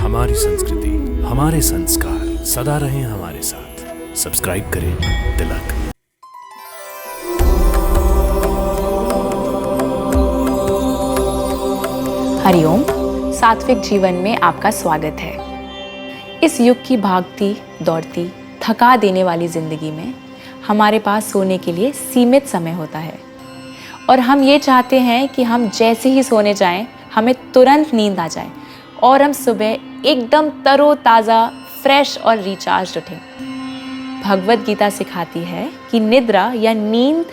हमारी संस्कृति, हमारे संस्कार सदा रहें हमारे साथ। सब्सक्राइब करें तिलक। हरिओम, सात्विक जीवन में आपका स्वागत है। इस युग की भागती दौड़ती थका देने वाली जिंदगी में हमारे पास सोने के लिए सीमित समय होता है और हम ये चाहते हैं कि हम जैसे ही सोने जाएं हमें तुरंत नींद आ जाए और हम सुबह एकदम तरोताज़ा, फ्रेश और रिचार्ज उठें। भगवद गीता सिखाती है कि निद्रा या नींद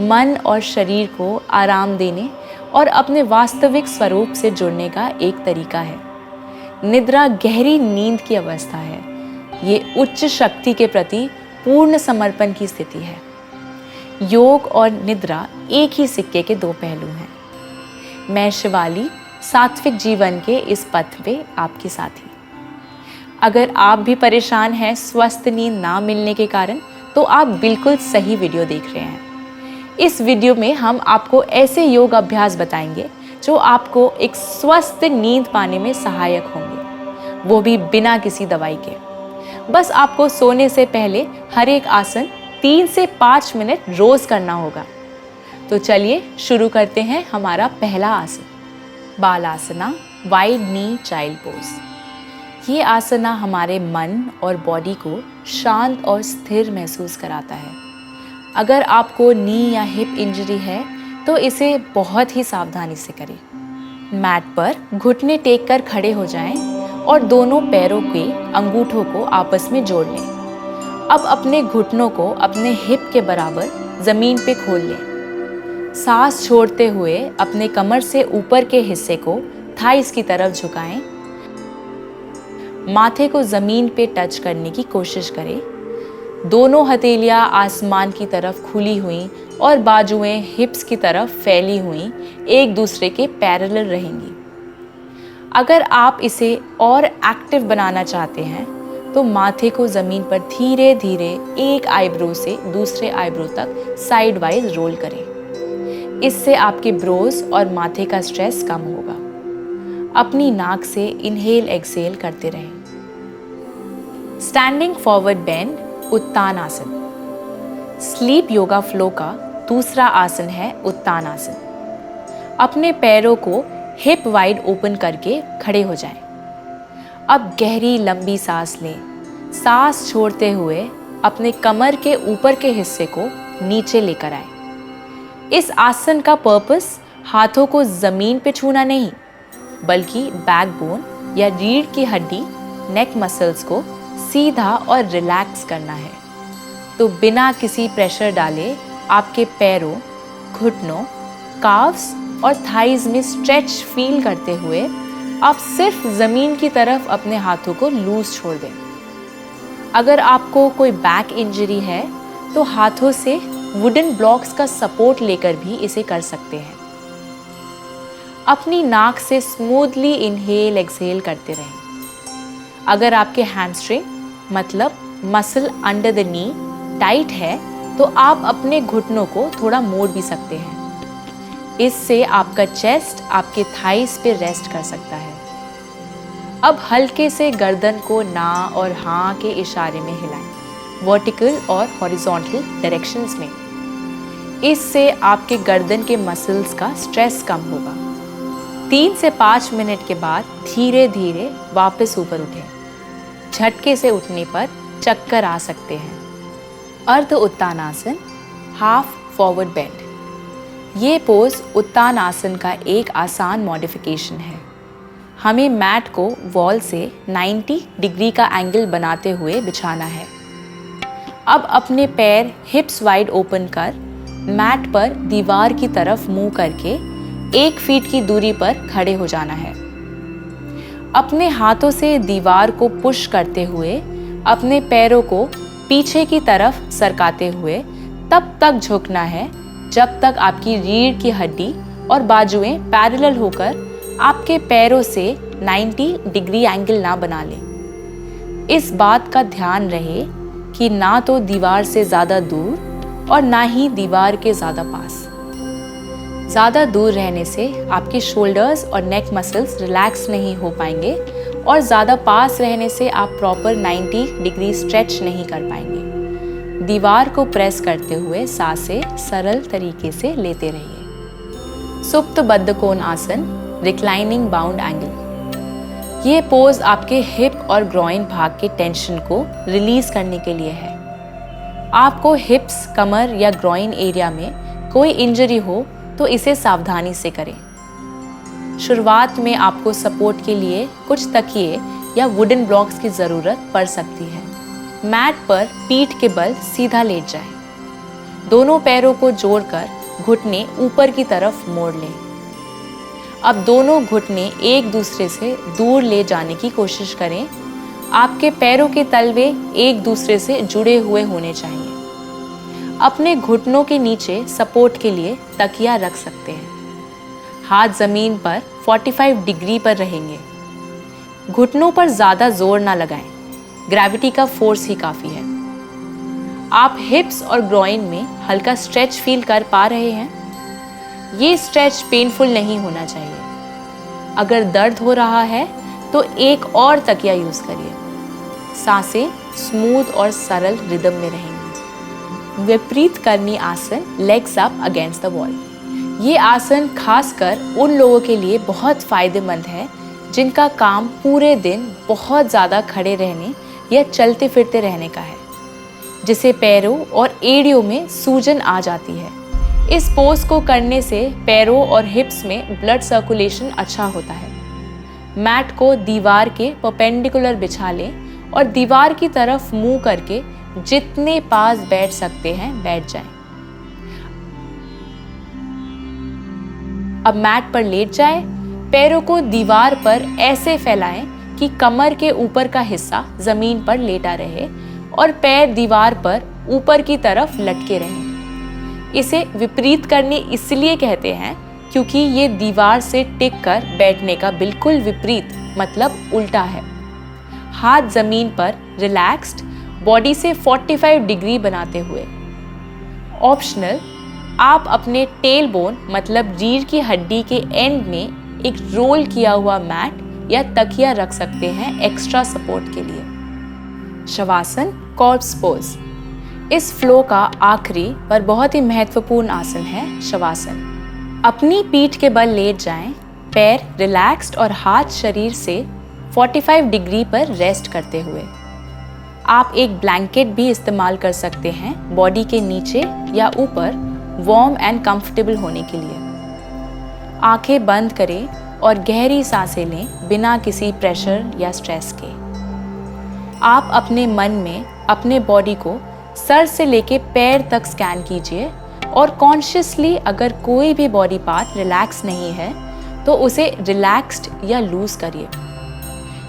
मन और शरीर को आराम देने और अपने वास्तविक स्वरूप से जुड़ने का एक तरीका है। निद्रा गहरी नींद की अवस्था है। ये उच्च शक्ति के प्रति पूर्ण समर्पण की स्थिति है। योग और निद्रा एक ही सिक्के के दो पहलू हैं। मैं शिवाली सात्विक जीवन के इस पथ पे आपकी साथी। अगर आप भी परेशान हैं स्वस्थ नींद ना मिलने के कारण, तो आप बिल्कुल सही वीडियो देख रहे हैं। इस वीडियो में हम आपको ऐसे योग अभ्यास बताएंगे जो आपको एक स्वस्थ नींद पाने में सहायक होंगे, वो भी बिना किसी दवाई के। बस आपको सोने से पहले हर एक आसन 3 से 5 मिनट रोज करना होगा। तो चलिए शुरू करते हैं हमारा पहला आसन, बालासना, वाइड नी चाइल्ड पोज। ये आसना हमारे मन और बॉडी को शांत और स्थिर महसूस कराता है। अगर आपको नी या हिप इंजरी है तो इसे बहुत ही सावधानी से करें। मैट पर घुटने टेक कर खड़े हो जाएं और दोनों पैरों के अंगूठों को आपस में जोड़ लें। अब अपने घुटनों को अपने हिप के बराबर जमीन पे खोल लें। सांस छोड़ते हुए अपने कमर से ऊपर के हिस्से को थाइस की तरफ झुकाएं। माथे को जमीन पे टच करने की कोशिश करें। दोनों हथेलियां आसमान की तरफ खुली हुई और बाजुएं हिप्स की तरफ फैली हुई एक दूसरे के पैरेलल रहेंगी। अगर आप इसे और एक्टिव बनाना चाहते हैं तो माथे को ज़मीन पर धीरे धीरे एक आईब्रो से दूसरे आईब्रो तक साइड वाइज रोल करें। इससे आपके ब्रोज और माथे का स्ट्रेस कम होगा। अपनी नाक से इनहेल एक्सहेल करते रहें। स्टैंडिंग फॉरवर्ड बेंड, उत्तान आसन। स्लीप योगा फ्लो का दूसरा आसन है उत्तान आसन। अपने पैरों को हिप वाइड ओपन करके खड़े हो जाएं। अब गहरी लंबी सांस लें। सांस छोड़ते हुए अपने कमर के ऊपर के हिस्से को नीचे लेकर आएं। इस आसन का पर्पस हाथों को जमीन पे छूना नहीं, बल्कि बैकबोन या रीढ़ की हड्डी, नेक मसल्स को सीधा और रिलैक्स करना है। तो बिना किसी प्रेशर डाले आपके पैरों, घुटनों, काफ्स और थाइज में स्ट्रेच फील करते हुए आप सिर्फ ज़मीन की तरफ अपने हाथों को लूज छोड़ दें। अगर आपको कोई बैक इंजरी है तो हाथों से वुडन ब्लॉक्स का सपोर्ट लेकर भी इसे कर सकते हैं। अपनी नाक से स्मूथली इनहेल एक्सहेल करते रहें। अगर आपके हैमस्ट्रिंग मतलब muscle under the knee tight है तो आप अपने घुटनों को थोड़ा मोड़ भी सकते हैं। इससे आपका चेस्ट आपके थाइस पे रेस्ट कर सकता है। अब हल्के से गर्दन को ना और हाँ के इशारे में हिलाएं, वर्टिकल और हॉरिजॉन्टल डायरेक्शंस में। इससे आपके गर्दन के मसल्स का स्ट्रेस कम होगा। 3 से 5 मिनट के बाद धीरे धीरे वापस ऊपर उठें। झटके से उठने पर चक्कर आ सकते हैं। अर्ध उत्तानासन, हाफ फॉरवर्ड बेंड। ये पोज उत्तान आसन का एक आसान मॉडिफिकेशन है। हमें मैट को वॉल से 90 डिग्री का एंगल बनाते हुए बिछाना है। अब अपने पैर हिप्स वाइड ओपन कर मैट पर दीवार की तरफ मुंह करके 1 फीट की दूरी पर खड़े हो जाना है। अपने हाथों से दीवार को पुश करते हुए अपने पैरों को पीछे की तरफ सरकाते हुए तब तक झुकना है जब तक आपकी रीढ़ की हड्डी और बाजुएं पैरेलल होकर आपके पैरों से 90 डिग्री एंगल ना बना लें। इस बात का ध्यान रहे कि ना तो दीवार से ज़्यादा दूर और ना ही दीवार के ज़्यादा पास। ज़्यादा दूर रहने से आपके शोल्डर्स और नेक मसल्स रिलैक्स नहीं हो पाएंगे और ज़्यादा पास रहने से आप प्रॉपर 90 डिग्री स्ट्रेच नहीं कर पाएंगे। दीवार को प्रेस करते हुए सांसें सरल तरीके से लेते रहिए। सुप्त बद्धकोण आसन, रिक्लाइनिंग बाउंड एंगल। ये पोज आपके हिप और ग्रॉइन भाग के टेंशन को रिलीज करने के लिए है। आपको हिप्स, कमर या ग्रॉइन एरिया में कोई इंजरी हो तो इसे सावधानी से करें। शुरुआत में आपको सपोर्ट के लिए कुछ तकिए या वुडन ब्लॉक्स की ज़रूरत पड़ सकती है। मैट पर पीठ के बल सीधा लेट जाएं। दोनों पैरों को जोड़कर घुटने ऊपर की तरफ मोड़ लें। अब दोनों घुटने एक दूसरे से दूर ले जाने की कोशिश करें। आपके पैरों के तलवे एक दूसरे से जुड़े हुए होने चाहिए। अपने घुटनों के नीचे सपोर्ट के लिए तकिया रख सकते हैं। हाथ जमीन पर 45 डिग्री पर रहेंगे। घुटनों पर ज़्यादा जोर ना लगाएं, ग्रेविटी का फोर्स ही काफ़ी है। आप हिप्स और ग्रॉइन में हल्का स्ट्रेच फील कर पा रहे हैं? ये स्ट्रेच पेनफुल नहीं होना चाहिए। अगर दर्द हो रहा है तो एक और तकिया यूज़ करिए। सांसें स्मूथ और सरल रिदम में रहेंगी। विपरीत करनी आसन, legs up against the wall. ये आसन खासकर उन लोगों के लिए बहुत फ़ायदेमंद है जिनका काम पूरे दिन बहुत ज़्यादा खड़े रहने या चलते फिरते रहने का है, जिसे पैरों और एड़ियों में सूजन आ जाती है। इस पोज को करने से पैरों और हिप्स में ब्लड सर्कुलेशन अच्छा होता है। मैट को दीवार के परपेंडिकुलर बिछा लें और दीवार की तरफ मुंह करके जितने पास बैठ सकते हैं बैठ जाएं। अब मैट पर लेट जाएं, पैरों को दीवार पर ऐसे फैलाएं कि कमर के ऊपर का हिस्सा जमीन पर लेटा रहे और पैर दीवार पर ऊपर की तरफ लटके रहें। इसे विपरीत करने इसलिए कहते हैं क्योंकि ये दीवार से टिक कर बैठने का बिल्कुल विपरीत मतलब उल्टा है। हाथ जमीन पर रिलैक्स्ड, बॉडी से 45 डिग्री बनाते हुए। ऑप्शनल, आप अपने टेल बोन मतलब रीढ़ की हड्डी के एंड में एक रोल किया हुआ मैट या तकिया रख सकते हैं एक्स्ट्रा सपोर्ट के लिए। Shavasana, corps pose. इस फ्लो का आखिरी पर बहुत ही महत्वपूर्ण आसन है शवासन। अपनी पीठ के बल लेट जाएं, पैर रिलैक्स्ड और हाथ शरीर से 45 डिग्री पर रेस्ट करते हुए। आप एक ब्लैंकेट भी इस्तेमाल कर सकते हैं बॉडी के नीचे या ऊपर वार्म एंड कंफर्टेबल होने के लिए। आंखें बंद करें और गहरी सांसें लें बिना किसी प्रेशर या स्ट्रेस के। आप अपने मन में अपने बॉडी को सर से लेके पैर तक स्कैन कीजिए और कॉन्शियसली अगर कोई भी बॉडी पार्ट रिलैक्स नहीं है तो उसे रिलैक्स्ड या लूज करिए।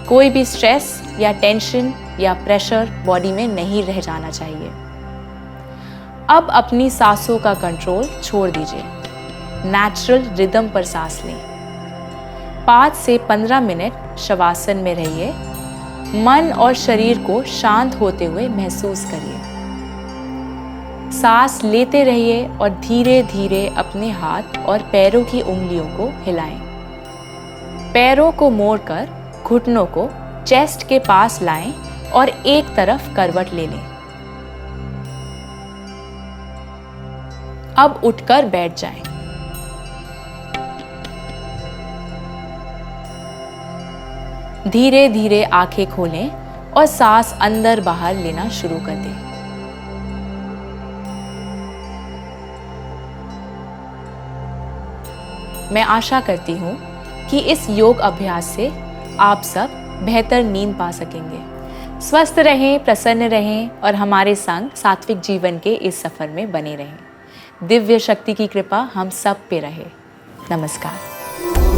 कोई भी स्ट्रेस या टेंशन या प्रेशर बॉडी में नहीं रह जाना चाहिए। अब अपनी सांसों का कंट्रोल छोड़ दीजिए। नेचुरल रिदम पर सांस लें। 5 से 15 मिनट शवासन में रहिए। मन और शरीर को शांत होते हुए महसूस करिए। सांस लेते रहिए और धीरे धीरे अपने हाथ और पैरों की उंगलियों को हिलाएं। पैरों को मोड़कर घुटनों को चेस्ट के पास लाएं और एक तरफ करवट ले लें। अब उठकर बैठ जाएं। धीरे धीरे आंखें खोलें और सांस अंदर बाहर लेना शुरू कर दें। मैं आशा करती हूँ कि इस योग अभ्यास से आप सब बेहतर नींद पा सकेंगे। स्वस्थ रहें, प्रसन्न रहें और हमारे संग सात्विक जीवन के इस सफ़र में बने रहें। दिव्य शक्ति की कृपा हम सब पे रहे। नमस्कार।